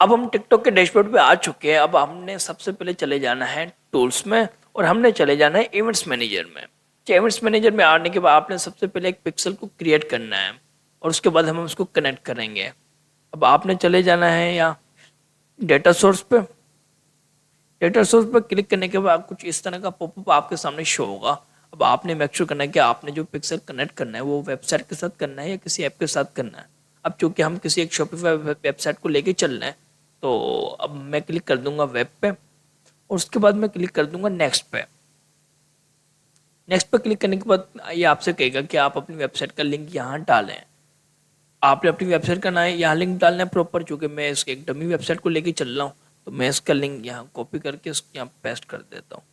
अब हम टिकटॉक के डैशबोर्ड पे आ चुके हैं। अब हमने सबसे पहले चले जाना है टूल्स में और हमने चले जाना है इवेंट्स मैनेजर में। इवेंट्स मैनेजर में आने के बाद आपने सबसे पहले एक पिक्सल को क्रिएट करना है और उसके बाद हम उसको कनेक्ट करेंगे। अब आपने चले जाना है यहाँ डेटा सोर्स पे। डेटा सोर्स पर क्लिक करने के बाद कुछ इस तरह का पॉपअप आपके सामने शो होगा। अब आपने मेक श्योर करना है कि आपने जो पिक्सल कनेक्ट करना है वो वेबसाइट के साथ करना है या किसी ऐप के साथ करना है। अब चूंकि हम किसी एक शॉपिफाई वेबसाइट को लेके चल रहे हैं तो अब मैं क्लिक कर दूंगा वेब पे और उसके बाद मैं क्लिक कर दूंगा नेक्स्ट पे। नेक्स्ट पे क्लिक करने के बाद ये आपसे कहेगा कि आप अपनी वेबसाइट का लिंक यहाँ डालें। आपने अपनी वेबसाइट का नाम यहाँ लिंक डालना है प्रॉपर। चूंकि मैं इसके एक डमी वेबसाइट को लेके चल रहा हूँ तो मैं इसका लिंक यहाँ कॉपी करके इसको यहाँ पेस्ट कर देता हूँ।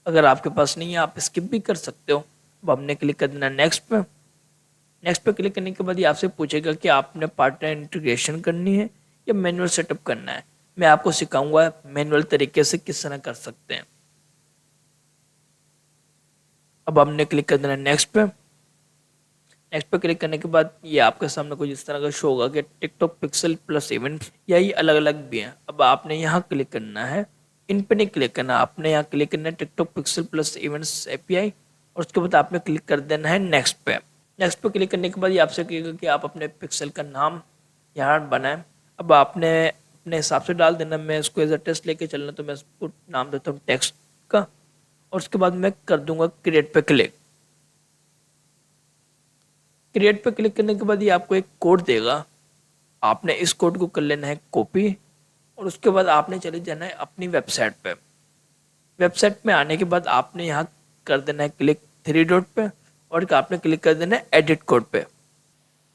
अगर आपके पास नहीं है आप स्किप भी कर सकते हो। अब हमने क्लिक कर देना नेक्स्ट पे। नेक्स्ट पे क्लिक करने के बाद ये आपसे पूछेगा कि आपने पार्टनर इंटीग्रेशन करनी है या मैनुअल सेटअप करना है। मैं आपको सिखाऊंगा मैनुअल तरीके से किस तरह कर सकते हैं। अब हमने क्लिक कर देना नेक्स्ट पे। नेक्स्ट पे क्लिक करने के बाद ये आपके सामने कुछ इस तरह का शो होगा कि टिकटॉक पिक्सल प्लस इवेंट या ये अलग अलग भी हैं। अब आपने यहाँ क्लिक करना है, इन पे नहीं क्लिक करना, आपने यहाँ क्लिक करना है TikTok pixel plus events API और उसके बाद आपने क्लिक कर देना है नेक्स्ट पे। नेक्स्ट पे क्लिक करने के बाद ये आपसे कहेगा कि आप अपने पिक्सल का नाम यहाँ बनाएं। अब आपने अपने हिसाब से डाल देना। मैं इसको एज अ टेस्ट लेके चलना तो मैं इसको नाम देता हूँ टेक्स्ट का और उसके बाद मैं कर दूंगा क्रिएट पे क्लिक। क्रिएट पे क्लिक करने के बाद ये आपको एक कोड देगा। आपने इस कोड को कर लेना है कॉपी और उसके बाद आपने चले जाना है अपनी वेबसाइट पे। वेबसाइट में आने के बाद आपने यहाँ कर देना है क्लिक थ्री डॉट पे और आपने क्लिक कर देना है एडिट कोड पे।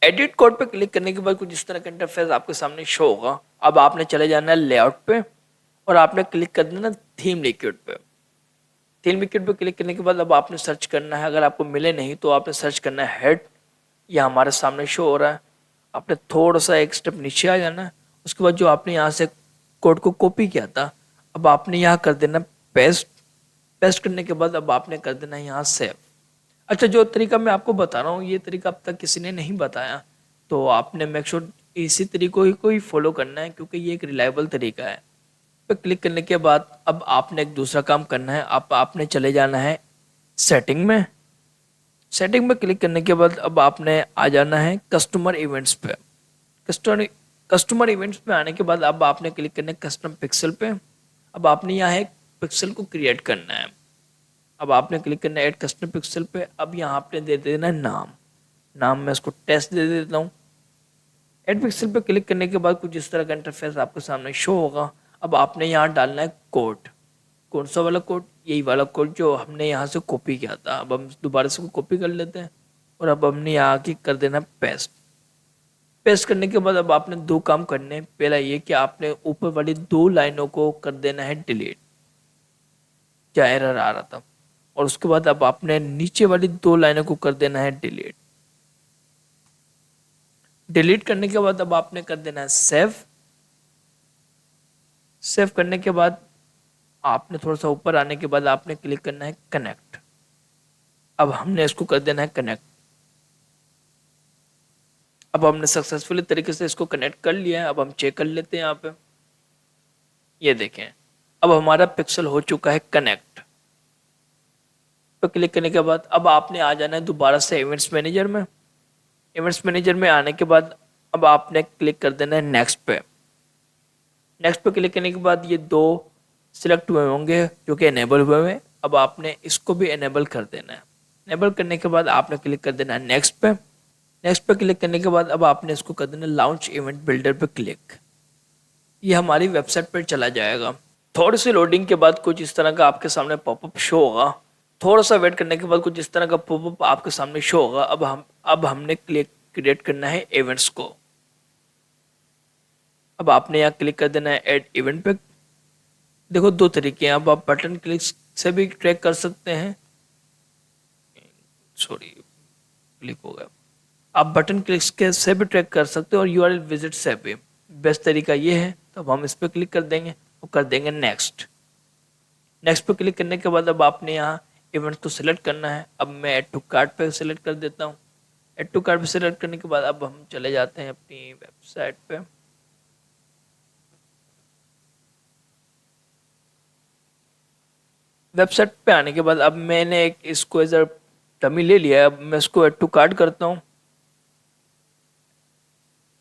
एडिट कोड पे क्लिक करने के बाद कुछ इस तरह का इंटरफेस आपके सामने शो होगा। अब आपने चले जाना है लेआउट पे और आपने क्लिक कर देना थीम लिक्विड पे। थीम लिक्विड पे क्लिक करने के बाद अब आपने सर्च करना है, अगर आपको मिले नहीं तो आपने सर्च करना है हेड। यह हमारे सामने शो हो रहा है। आपने थोड़ा सा एक स्टेप नीचे आ जाना है। उसके बाद जो आपने यहाँ से कोड को कॉपी किया था अब आपने यहाँ कर देना पेस्ट। पेस्ट करने के बाद अब आपने कर देना है यहाँ सेव। अच्छा, जो तरीका मैं आपको बता रहा हूँ ये तरीका अब तक किसी ने नहीं बताया तो आपने मेक श्योर इसी तरीको ही को ही फॉलो करना है क्योंकि ये एक रिलायबल तरीका है। पे क्लिक करने के बाद अब आपने एक दूसरा काम करना है। आपने चले जाना है सेटिंग में। सेटिंग में क्लिक करने के बाद अब आपने आ जाना है कस्टमर इवेंट्स पे। कस्टमर कस्टमर इवेंट्स पे आने के बाद अब आपने क्लिक करना है कस्टम पिक्सल पे। अब आपने यहाँ एक पिक्सल को क्रिएट करना है। अब आपने क्लिक करना है ऐड कस्टम पिक्सल पे। अब यहाँ आपने दे देना है नाम। नाम मैं इसको टेस्ट दे देता हूँ। ऐड पिक्सल पे क्लिक करने के बाद कुछ इस तरह का इंटरफेस आपके सामने शो होगा। अब आपने यहाँ डालना है कोड। कौन सा वाला कोड? यही वाला कोड जो हमने यहाँ से कॉपी किया था। अब हम दोबारा से कॉपी कर लेते हैं और अब हमने यहाँ की कर देना पेस्ट। पेस्ट करने के बाद अब आपने दो काम करने हैं। पहला ये कि आपने ऊपर वाली दो लाइनों को कर देना है डिलीट, क्या एरर आ रहा था, और उसके बाद अब आपने नीचे वाली दो लाइनों को कर देना है डिलीट। डिलीट करने के बाद अब आपने कर देना है सेव। सेव करने के बाद आपने थोड़ा सा ऊपर आने के बाद आपने क्लिक करना है कनेक्ट। अब हमने इसको कर देना है कनेक्ट। अब हमने सक्सेसफुली तरीके से इसको कनेक्ट कर लिया है। अब हम चेक कर लेते हैं यहाँ पे। ये देखें अब हमारा पिक्सल हो चुका है कनेक्ट। पे क्लिक करने के बाद अब आपने आ जाना है दोबारा से इवेंट्स मैनेजर में। इवेंट्स मैनेजर में आने के बाद अब आपने क्लिक कर देना है नेक्स्ट पे। नेक्स्ट पे क्लिक करने के बाद ये दो सिलेक्ट हुए होंगे जो कि एनेबल हुए हैं। अब आपने इसको भी एनेबल कर देना है। एनेबल करने के बाद आपने क्लिक कर देना है नेक्स्ट पे। नेक्स्ट पे क्लिक करने के बाद अब आपने इसको कर देना लॉन्च इवेंट बिल्डर पे क्लिक। ये हमारी वेबसाइट पर चला जाएगा। थोड़ी सी लोडिंग के बाद कुछ इस तरह का आपके सामने पॉपअप शो होगा। थोड़ा सा वेट करने के बाद कुछ इस तरह का पॉपअप आपके सामने शो होगा। अब हमने क्रिएट करना है इवेंट्स को। अब आपने यहाँ क्लिक कर देना है ऐड इवेंट पे। देखो दो तरीके हैं। अब आप बटन क्लिक से भी ट्रैक कर सकते हैं। सॉरी, क्लिक हो गया। आप बटन क्लिक के से भी ट्रैक कर सकते हो और यूआरएल विजिट से भी। बेस्ट तरीका ये है। तो अब हम इस पर क्लिक कर देंगे और कर देंगे नेक्स्ट। नेक्स्ट पे क्लिक करने के बाद अब आपने यहाँ इवेंट को सिलेक्ट करना है। अब मैं ऐड टू कार्ट पे सिलेक्ट कर देता हूँ। ऐड टू कार्ट पे सिलेक्ट करने के बाद अब हम चले जाते हैं अपनी वेबसाइट पे। वेबसाइट पे आने के बाद अब मैंने एक इसको एज अ डमी ले लिया है। अब मैं इसको ऐड टू कार्ट करता हूँ।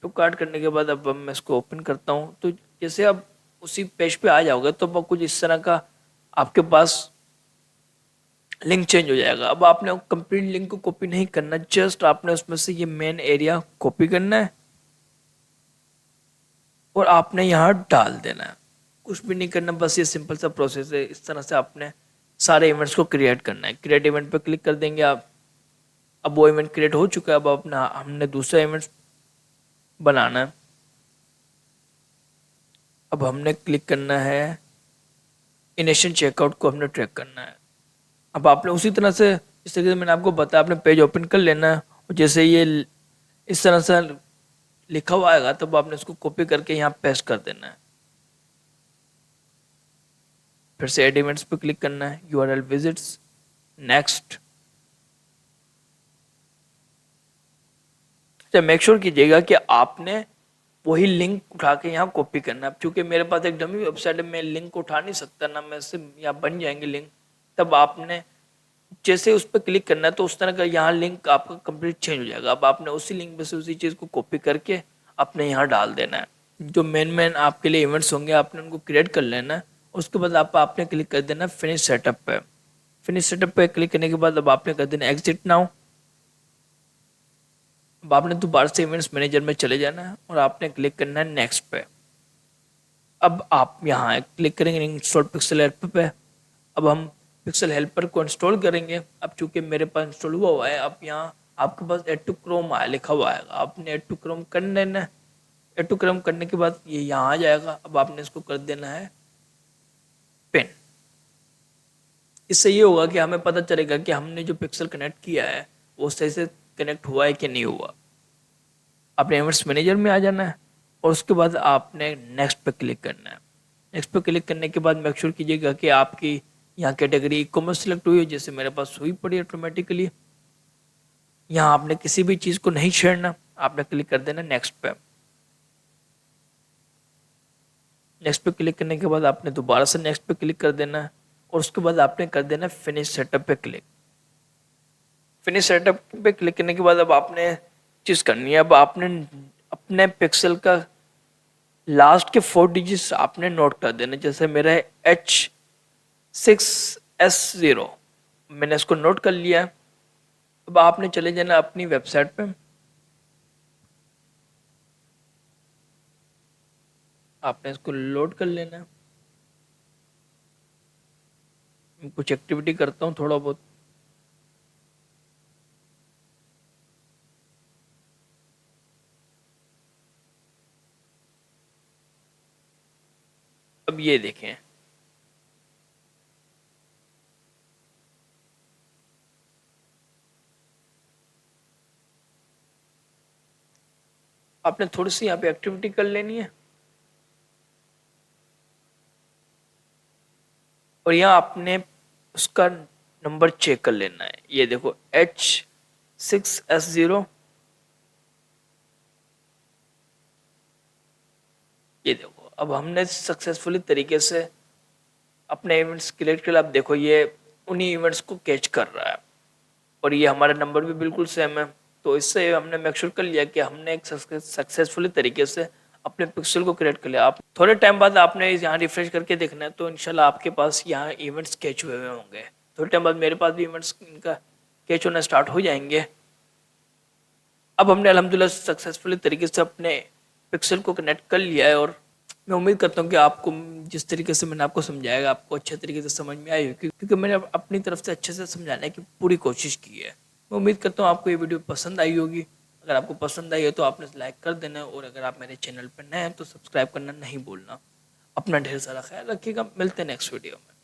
टू कार्ट करने के बाद अब मैं इसको ओपन करता हूँ। तो जैसे अब उसी पेज पे आ जाओगे तो अब कुछ इस तरह का आपके पास लिंक चेंज हो जाएगा। अब आपने कंप्लीट लिंक को कॉपी नहीं करना, जस्ट आपने उसमें से ये मेन एरिया कॉपी करना है और आपने यहाँ डाल देना है। कुछ भी नहीं करना, बस ये सिंपल सा प्रोसेस है। इस तरह से आपने सारे इवेंट्स को क्रिएट करना है। क्रिएट इवेंट पे क्लिक कर देंगे आप। अब वो इवेंट क्रिएट हो चुका है। अब अपना हमने दूसरा इवेंट बनाना है। अब हमने क्लिक करना है, इनिशियल चेकआउट को हमने ट्रैक करना है। अब आपने उसी तरह से, इस तरीके से मैंने आपको बताया, आपने पेज ओपन कर लेना है और जैसे ये इस तरह से लिखा हुआ आएगा तब आपने इसको कॉपी करके यहाँ पेस्ट कर देना है। फिर से एड इवेंट्स पे क्लिक करना है, यूआरएल विजिट्स, नेक्स्ट। तो मेक श्योर कीजिएगा कि आपने वही लिंक उठा के यहाँ कॉपी करना है। क्योंकि मेरे पास एक डमी वेबसाइट है, मैं लिंक उठा नहीं सकता ना, मैं से यहाँ बन जाएंगे लिंक। तब आपने जैसे उस पर क्लिक करना है तो उस तरह का यहाँ लिंक आपका कंप्लीट चेंज हो जाएगा। अब आपने उसी लिंक में से उसी चीज़ को कॉपी करके अपने यहाँ डाल देना है। जो मेन मेन आपके लिए इवेंट्स होंगे आपने उनको क्रिएट कर लेना है। उसके बाद आपने क्लिक कर देना फिनिश सेटअप पे। फिनिश सेटअप पे क्लिक करने के बाद अब आपने कर देना एग्जिट नाउ। अब आपने दोबारा से इवेंट्स मैनेजर में चले जाना है और आपने क्लिक करना है नेक्स्ट पे। अब आप यहाँ क्लिक करेंगे इंस्टॉल पिक्सल हेल्पर पे। अब हम पिक्सल हेल्पर को इंस्टॉल करेंगे। अब चूंकि मेरे पास इंस्टॉल हुआ है, अब यहाँ आपके पास एड टू क्रोम लिखा हुआ आएगा, आपने एड टू क्रोम कर लेना है। एड टू क्रोम करने के बाद ये यहाँ आ जाएगा। अब आपने इसको कर देना है पिन। इससे ये होगा कि हमें पता चलेगा कि हमने जो पिक्सल कनेक्ट किया है वो सही से कनेक्ट हुआ है कि नहीं हुआ। आपने इवेंट्स मैनेजर में आ जाना है और उसके बाद आपने नेक्स्ट पे क्लिक करना है। नेक्स्ट पे क्लिक करने के बाद मेक श्योर कीजिएगा कि आपकी यहाँ कैटेगरी ई कॉमर्स सिलेक्ट हुई है, जैसे मेरे पास हुई पड़ी ऑटोमेटिकली। यहाँ आपने किसी भी चीज़ को नहीं छेड़ना, आपने क्लिक कर देना नेक्स्ट पे। नेक्स्ट पे क्लिक करने के बाद आपने दोबारा से नेक्स्ट पे क्लिक कर देना है और उसके बाद आपने कर देना फिनिश सेटअप पे क्लिक। फिनिश सेटअप पे क्लिक करने के बाद अब आपने चीज़ करनी है। अब आपने अपने पिक्सल का लास्ट के 4 डिजिट्स आपने नोट कर देना। जैसे मेरा है H6S0, मैंने इसको नोट कर लिया है। अब आपने चले जाना अपनी वेबसाइट पे। आपने इसको लोड कर लेना है। मैं कुछ एक्टिविटी करता हूँ थोड़ा बहुत। अब ये देखें, आपने थोड़ी सी यहाँ पे एक्टिविटी कर लेनी है और यहाँ आपने उसका नंबर चेक कर लेना है। ये देखो H6S0, ये देखो अब हमने सक्सेसफुली तरीके से अपने इवेंट्स क्रिएट कर लिया। अब देखो ये उन्हीं इवेंट्स को कैच कर रहा है और ये हमारा नंबर भी बिल्कुल सेम है। तो इससे हमने मेक श्योर कर लिया कि हमने एक सक्सेसफुली तरीके से अपने पिक्सल को क्रिएट कर लिया। आप थोड़े टाइम बाद आपने यहाँ रिफ्रेश करके देखना है तो इंशाल्लाह आपके पास यहाँ इवेंट्स कैच हुए हुए होंगे। थोड़े टाइम बाद मेरे पास भी इवेंट्स इनका कैच होना स्टार्ट हो जाएंगे। अब हमने अल्हम्दुलिल्लाह सक्सेसफुली तरीके से अपने पिक्सल को कनेक्ट कर लिया है और मैं उम्मीद करता हूँ कि आपको जिस तरीके से मैंने आपको समझाया आपको अच्छे तरीके से समझ में आई होगी, क्योंकि मैंने अपनी तरफ से अच्छे से समझाने की पूरी कोशिश की है। मैं उम्मीद करता हूँ आपको ये वीडियो पसंद आई होगी। अगर आपको पसंद आई है तो आपने लाइक कर देना और अगर आप मेरे चैनल पर नए हैं तो सब्सक्राइब करना नहीं भूलना। अपना ढेर सारा ख्याल रखिएगा। मिलते हैं नेक्स्ट वीडियो में।